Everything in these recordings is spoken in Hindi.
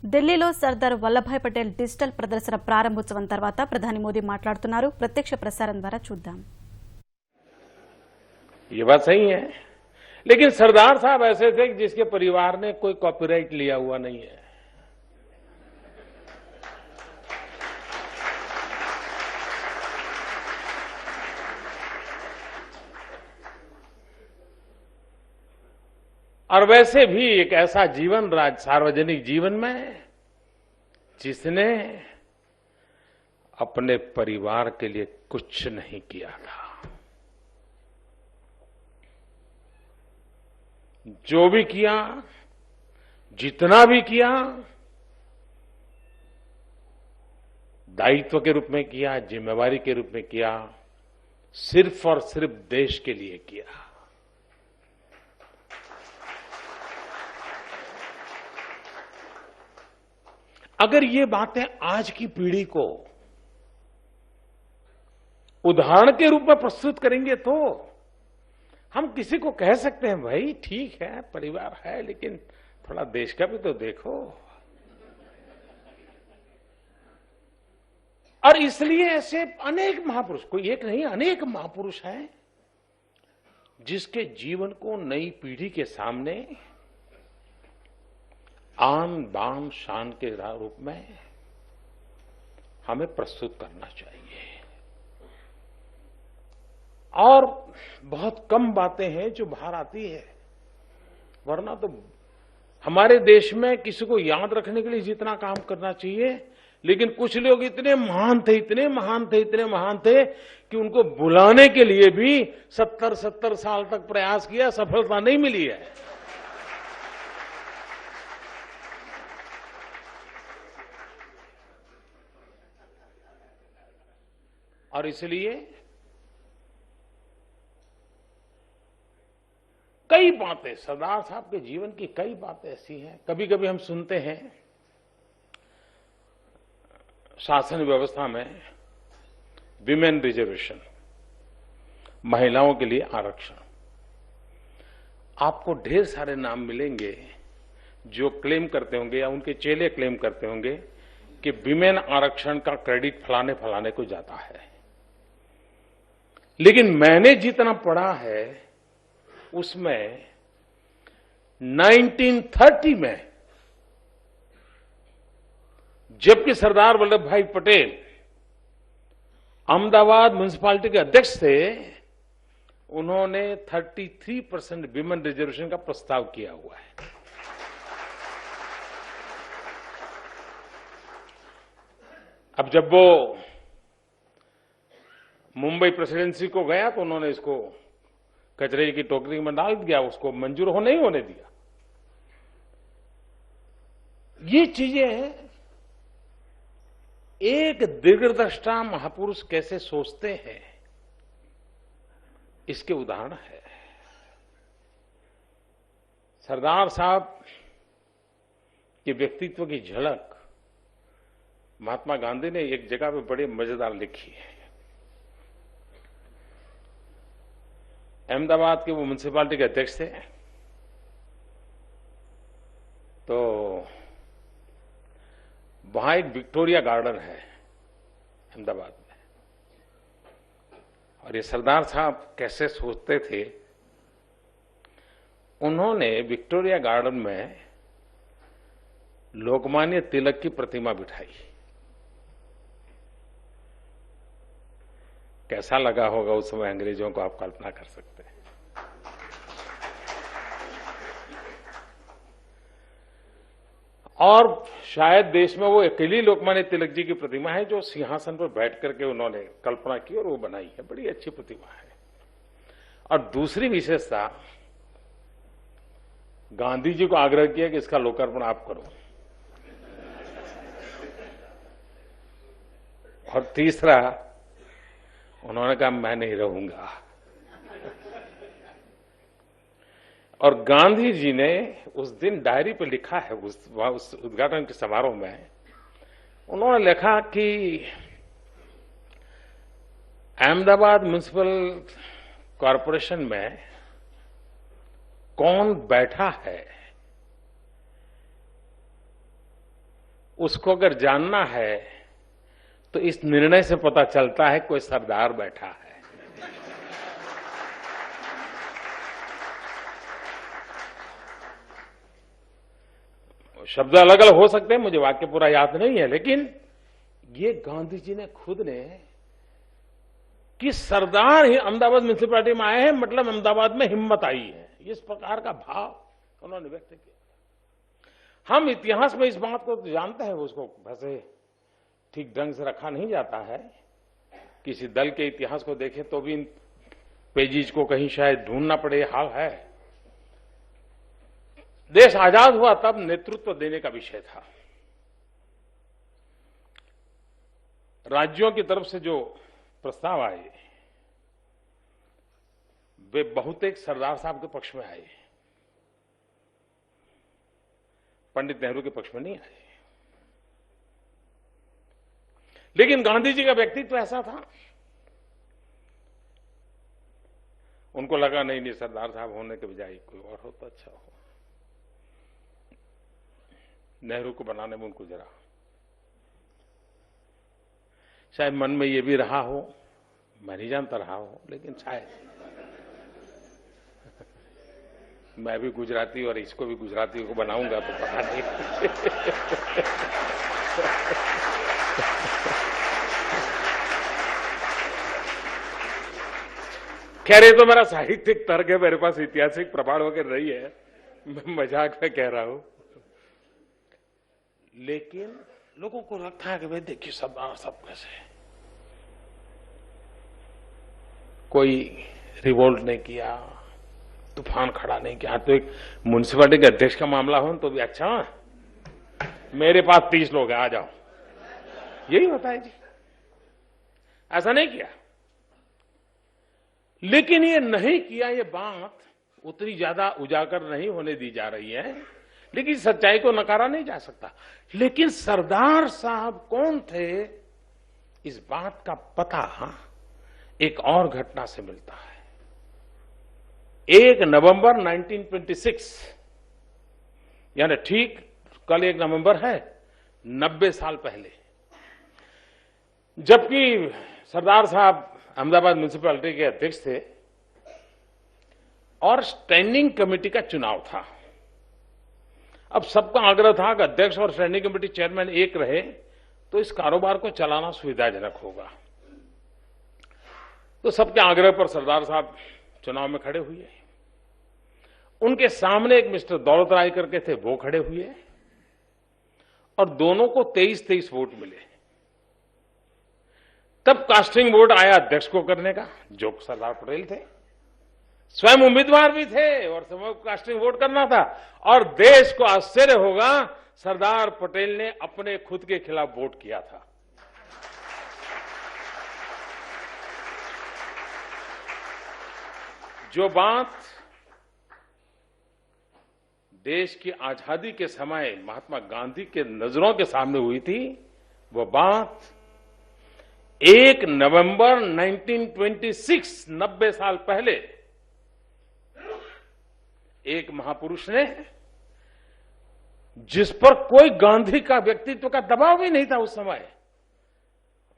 ఢిల్లీలో సర్దార్ వల్లభాయ్ పటేల్ డిజిటల్ ప్రదర్శన ప్రారంభోత్సవం తర్వాత ప్రధాని మోదీ మాట్లాడుతున్నారు. ప్రత్యక్ష ప్రసారం ద్వారా చూద్దాం. ये बात सही है, लेकिन सरदार साहब ऐसे थे जिसके परिवार ने कोई कॉपीराइट लिया हुआ नहीं है. और वैसे भी एक ऐसा जीवन सार्वजनिक जीवन में जिसने अपने परिवार के लिए कुछ नहीं किया था. जो भी किया, जितना भी किया, दायित्व के रूप में किया, जिम्मेवारी के रूप में किया, सिर्फ और सिर्फ देश के लिए किया. अगर ये बातें आज की पीढ़ी को उदाहरण के रूप में प्रस्तुत करेंगे तो हम किसी को कह सकते हैं भाई ठीक है, परिवार है, लेकिन थोड़ा देश का भी तो देखो. और इसलिए ऐसे अनेक महापुरुष, कोई एक नहीं अनेक महापुरुष हैं जिसके जीवन को नई पीढ़ी के सामने आन बान शान के रूप में हमें प्रस्तुत करना चाहिए. और बहुत कम बातें हैं जो बाहर आती है, वरना तो हमारे देश में किसी को याद रखने के लिए जितना काम करना चाहिए, लेकिन कुछ लोग इतने महान थे, इतने महान थे, इतने महान थे कि उनको बुलाने के लिए भी 70 साल तक प्रयास किया, सफलता नहीं मिली है. और इसलिए कई बातें, सरदार साहब के जीवन की कई बातें ऐसी हैं. कभी कभी हम सुनते हैं शासन व्यवस्था में विमेन रिजर्वेशन, महिलाओं के लिए आरक्षण. आपको ढेर सारे नाम मिलेंगे जो क्लेम करते होंगे या उनके चेले क्लेम करते होंगे कि विमेन आरक्षण का क्रेडिट फलाने फलाने को जाता है. लेकिन मैंने जितना पढ़ा है उसमें 1930 में जबकि सरदार वल्लभ भाई पटेल अहमदाबाद म्युनिसिपैलिटी के अध्यक्ष थे, उन्होंने 33% विमेन रिजर्वेशन का प्रस्ताव किया हुआ है. अब जब वो मुंबई प्रेसिडेंसी को गया तो उन्होंने इसको कचरे की टोकरी में डाल दिया, उसको मंजूर नहीं होने दिया. ये चीजें एक दीर्घदृष्टा महापुरुष कैसे सोचते हैं इसके उदाहरण है. सरदार साहब के व्यक्तित्व की झलक महात्मा गांधी ने एक जगह पे बड़े मजेदार लिखी है. अहमदाबाद के वो म्युनिसिपैलिटी के अध्यक्ष थे, तो वहां एक विक्टोरिया गार्डन है अहमदाबाद में. और ये सरदार साहब कैसे सोचते थे, उन्होंने विक्टोरिया गार्डन में लोकमान्य तिलक की प्रतिमा बिठाई. कैसा लगा होगा उस समय अंग्रेजों को, आप कल्पना कर सकते हैं. और शायद देश में वो अकेली लोकमान्य तिलक जी की प्रतिमा है जो सिंहासन पर बैठ करके उन्होंने कल्पना की और वो बनाई है. बड़ी अच्छी प्रतिमा है. और दूसरी विशेषता, गांधी जी को आग्रह किया कि इसका लोकार्पण आप करो. और तीसरा, उन्होंने कहा मैं नहीं रहूंगा. और गांधी जी ने उस दिन डायरी पे लिखा है, उस उद्घाटन के समारोह में उन्होंने लिखा कि अहमदाबाद म्युनिसिपल कॉरपोरेशन में कौन बैठा है उसको अगर जानना है तो इस निर्णय से पता चलता है कोई सरदार बैठा है। शब्द अलग अलग हो सकते हैं, मुझे वाक्य पूरा याद नहीं है, लेकिन ये गांधी जी ने खुद ने कि सरदार ही अहमदाबाद म्युनिसिपैलिटी में आए हैं, मतलब अहमदाबाद में हिम्मत आई है, इस प्रकार का भाव उन्होंने व्यक्त किया। हम इतिहास में इस बात को तो जानते हैं, उसको वैसे ठीक ढंग से रखा नहीं जाता है। किसी दल के इतिहास को देखें तो भी इन पेजेज को कहीं शायद ढूंढना पड़े, हाल है। देश आजाद हुआ तब नेतृत्व देने का विषय था। राज्यों की तरफ से जो प्रस्ताव आए वे बहुतेक सरदार साहब के पक्ष में आए, पंडित नेहरू के पक्ष में नहीं आए। लेकिन गांधी जी का व्यक्तित्व ऐसा था, उनको लगा नहीं सरदार साहब होने के बजाय कोई और हो तो अच्छा हो। नेहरू को बनाने में उनको जरा शायद मन में ये भी रहा हो, मैं नहीं जानता रहा हो, लेकिन शायद मैं भी गुजराती और इसको भी गुजराती को बनाऊंगा तो पता नहीं। खैर ये तो मेरा साहित्यिक तर्क है, मेरे पास ऐतिहासिक प्रमाण वगैरह नहीं है, मैं मजाक में कह रहा हूं। लेकिन लोगों को लगता है कि भाई देखिए सरदार सब कैसे, कोई रिवोल्ट नहीं किया, तूफान खड़ा नहीं किया। तो एक म्युनिसिपैलिटी के अध्यक्ष का मामला हो तो भी अच्छा, मेरे पास 30 लोग हैं, आ जाओ, यही होता है जी। ऐसा नहीं किया, लेकिन ये नहीं किया, ये बात उतनी ज्यादा उजागर नहीं होने दी जा रही है, लेकिन सच्चाई को नकारा नहीं जा सकता। लेकिन सरदार साहब कौन थे, इस बात का पता एक और घटना से मिलता है। 1 नवंबर 1926, यानी ठीक कल 1 नवंबर है, 90 साल पहले, जबकि सरदार साहब अहमदाबाद म्युनिसिपैलिटी के अध्यक्ष थे और स्टैंडिंग कमेटी का चुनाव था। अब सबका आग्रह था कि अध्यक्ष और स्टैंडिंग कमेटी चेयरमैन एक रहे तो इस कारोबार को चलाना सुविधाजनक होगा। तो सबके आग्रह पर सरदार साहब चुनाव में खड़े हुए। उनके सामने एक मिस्टर दौलत राय करके थे, वो खड़े हुए और दोनों को 23-23 वोट मिले। तब कास्टिंग वोट आया अध्यक्ष को करने का, जो सरदार पटेल थे, स्वयं उम्मीदवार भी थे और समय कास्टिंग वोट करना था। और देश को आश्चर्य होगा, सरदार पटेल ने अपने खुद के खिलाफ वोट किया था। जो बात देश की आजादी के समय महात्मा गांधी के नजरों के सामने हुई थी, वो बात 1 नवंबर 1926, 90 साल पहले, एक महापुरुष ने, जिस पर कोई गांधी का व्यक्तित्व का दबाव भी नहीं था उस समय,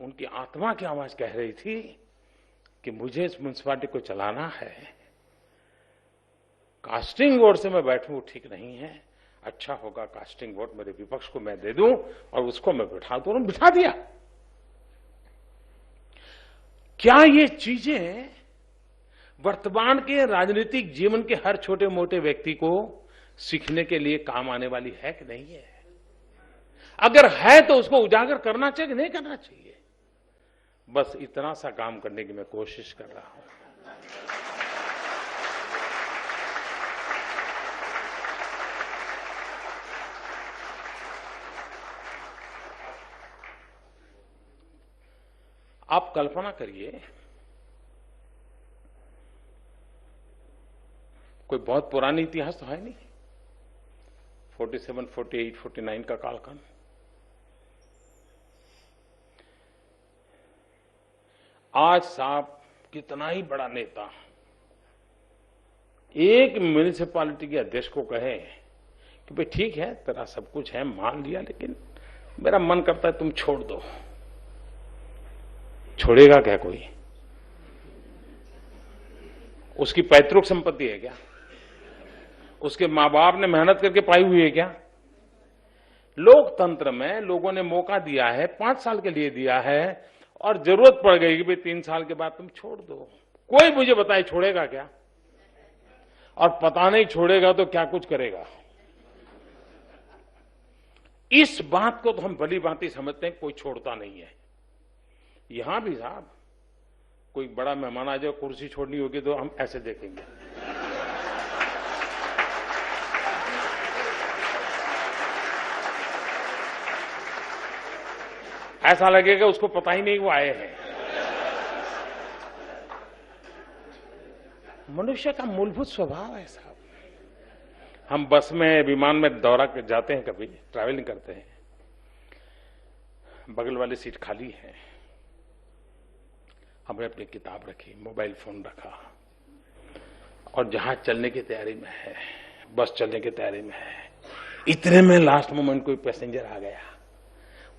उनकी आत्मा की आवाज कह रही थी कि मुझे इस म्युनिसिपैलिटी को चलाना है, कास्टिंग वोट से मैं बैठूं ठीक नहीं है, अच्छा होगा कास्टिंग वोट मेरे विपक्ष को मैं दे दूं और उसको मैं बिठा दूं। और बिठा दिया। क्या ये चीजें वर्तमान के राजनीतिक जीवन के हर छोटे मोटे व्यक्ति को सीखने के लिए काम आने वाली है कि नहीं है? अगर है तो उसको उजागर करना चाहिए कि नहीं करना चाहिए? बस इतना सा काम करने की मैं कोशिश कर रहा हूं। आप कल्पना करिए, कोई बहुत पुरानी इतिहास तो है नहीं, 47, 48, 49 का कालखंड। आज साहब कितना ही बड़ा नेता एक म्युनिसिपैलिटी के अध्यक्ष को कहे कि भाई ठीक है तेरा सब कुछ है, मान लिया, लेकिन मेरा मन करता है तुम छोड़ दो। छोड़ेगा क्या कोई? उसकी पैतृक संपत्ति है क्या? उसके मां बाप ने मेहनत करके पाई हुई है क्या? लोकतंत्र में लोगों ने मौका दिया है, 5 साल के लिए दिया है, और जरूरत पड़ गई कि भाई 3 साल के बाद तुम छोड़ दो। कोई मुझे बताए छोड़ेगा क्या? और पता नहीं छोड़ेगा तो क्या कुछ करेगा। इस बात को तो हम भली भांति समझते हैं, कोई छोड़ता नहीं है। यहां भी साहब कोई बड़ा मेहमान आ जाए, कुर्सी छोड़नी होगी तो हम ऐसे देखेंगे। ऐसा लगेगा उसको पता ही नहीं वो आए हैं। मनुष्य का मूलभूत स्वभाव है साहब। हम बस में, विमान में दौरा कर जाते हैं, कभी ट्रैवलिंग करते हैं, बगल वाली सीट खाली है, हमने अपनी किताब रखी, मोबाइल फोन रखा, और जहाज चलने की तैयारी में है, बस चलने की तैयारी में है, इतने में लास्ट मोमेंट कोई पैसेंजर आ गया।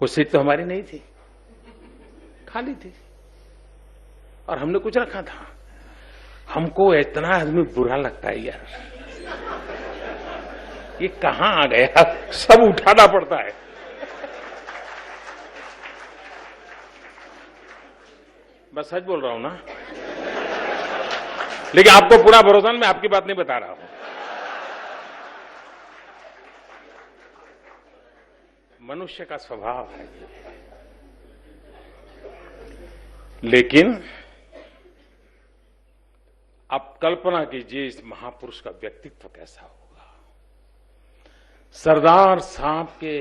वो सीट तो हमारी नहीं थी, खाली थी, और हमने कुछ रखा था। हमको इतना आदमी बुरा लगता है यार, ये कहां आ गया, सब उठाना पड़ता है। बस सच बोल रहा हूं ना, लेकिन आपको पूरा भरोसा नहीं, मैं आपकी बात नहीं बता रहा हूं। मनुष्य का स्वभाव है ये। लेकिन आप कल्पना कीजिए इस महापुरुष का व्यक्तित्व कैसा होगा। सरदार साहब के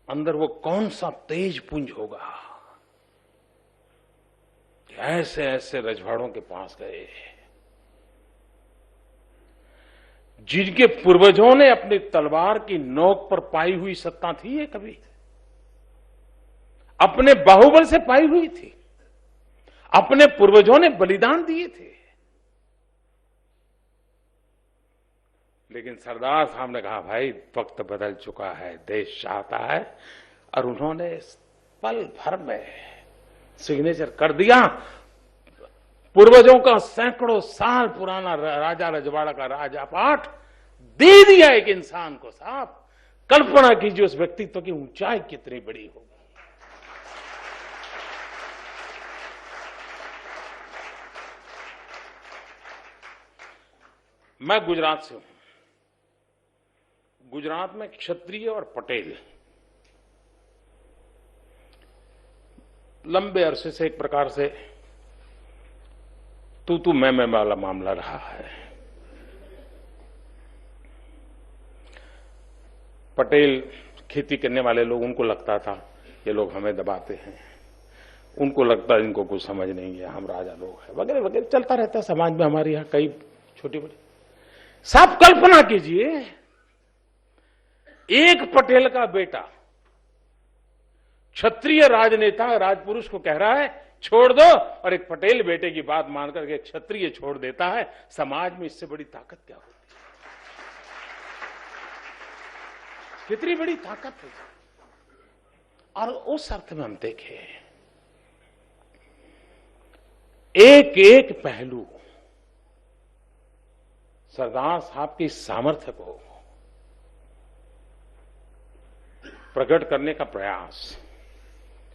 अंदर वो कौन सा तेज पुंज होगा, ऐसे ऐसे रजवाड़ों के पास गए जिनके पूर्वजों ने अपनी तलवार की नोक पर पाई हुई सत्ता थी, ये कभी अपने बाहुबल से पाई हुई थी, अपने पूर्वजों ने बलिदान दिए थे। लेकिन सरदार साहब ने कहा भाई वक्त बदल चुका है, देश चाहता है, और उन्होंने पल भर में सिग्नेचर कर दिया। पूर्वजों का सैकड़ों साल पुराना राजा रजवाड़ा का राजा पाठ दे दिया एक इंसान को। साहब कल्पना कीजिए उस व्यक्तित्व की ऊंचाई कितनी बड़ी होगी। मैं गुजरात से हूं। गुजरात में क्षत्रिय और पटेल लंबे अरसे से एक प्रकार से तू मैं वाला मामला रहा है। पटेल खेती करने वाले लोग, उनको लगता था ये लोग हमें दबाते हैं, उनको लगता है इनको कुछ समझ नहीं है, हम राजा लोग हैं, वगैरह वगैरह चलता रहता है समाज में हमारे यहां कई छोटी बड़ी। साहब कल्पना कीजिए एक पटेल का बेटा क्षत्रिय राजनेता राजपुरुष को कह रहा है छोड़ दो, और एक पटेल बेटे की बात मानकर के क्षत्रिय छोड़ देता है। समाज में इससे बड़ी ताकत क्या होती है? कितनी बड़ी ताकत है। और उस अर्थ में हम देखें एक एक पहलू सरदार साहब की सामर्थ्य को प्रकट करने का प्रयास।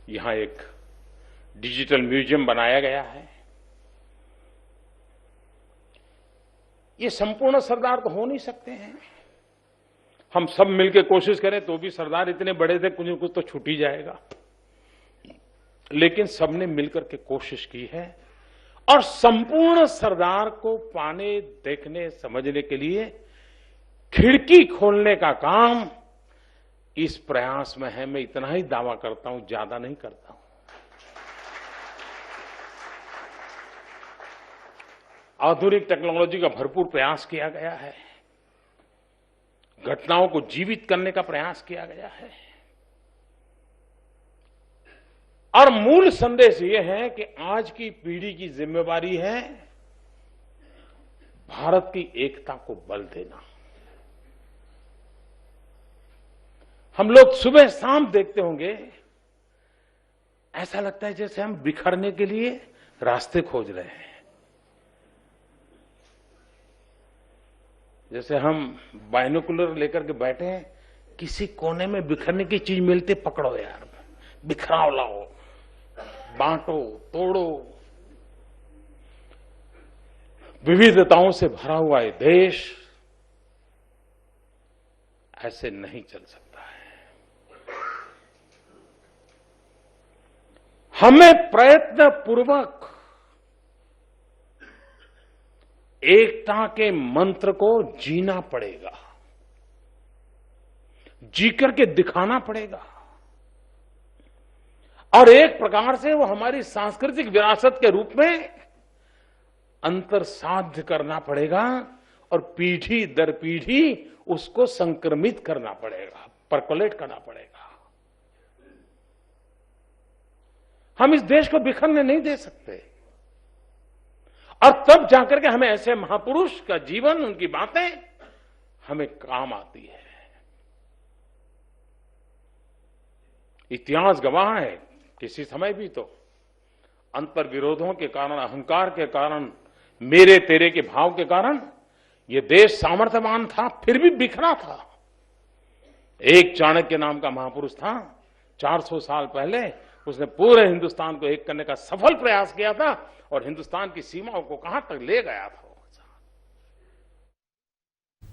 यहां एक डिजिटल म्यूजियम बनाया गया है। ये संपूर्ण सरदार तो हो नहीं सकते हैं, हम सब मिलकर कोशिश करें तो भी सरदार इतने बड़े थे, कुछ न कुछ तो छूट ही जाएगा। लेकिन सबने मिलकर के कोशिश की है, और संपूर्ण सरदार को पाने, देखने, समझने के लिए खिड़की खोलने का काम इस प्रयास में है। मैं इतना ही दावा करता हूं, ज्यादा नहीं करता हूं। आधुनिक टेक्नोलॉजी का भरपूर प्रयास किया गया है, घटनाओं को जीवित करने का प्रयास किया गया है, और मूल संदेश यह है कि आज की पीढ़ी की जिम्मेवारी है भारत की एकता को बल देना। हम लोग सुबह शाम देखते होंगे, ऐसा लगता है जैसे हम बिखरने के लिए रास्ते खोज रहे हैं। जैसे हम बाइनोकुलर लेकर के बैठे हैं, किसी कोने में बिखरने की चीज मिलती, पकड़ो यार, बिखराव लाओ, बांटो, तोड़ो। विविधताओं से भरा हुआ ये देश ऐसे नहीं चल सकता है। हमें प्रयत्न पूर्वक एकता के मंत्र को जीना पड़ेगा, जी करके दिखाना पड़ेगा, और एक प्रकार से वो हमारी सांस्कृतिक विरासत के रूप में अंतर साध्य करना पड़ेगा, और पीढ़ी दर पीढ़ी उसको संक्रमित करना पड़ेगा, परकोलेट करना पड़ेगा। हम इस देश को बिखरने नहीं दे सकते, और तब जाकर के हमें ऐसे महापुरुष का जीवन, उनकी बातें हमें काम आती है। इतिहास गवाह है, किसी समय भी तो अंतर विरोधों के कारण, अहंकार के कारण, मेरे तेरे के भाव के कारण ये देश सामर्थ्यवान था, फिर भी बिखरा था। एक चाणक्य नाम का महापुरुष था, 400 साल पहले उसने पूरे हिंदुस्तान को एक करने का सफल प्रयास किया था, और हिंदुस्तान की सीमाओं को कहां तक ले गया था।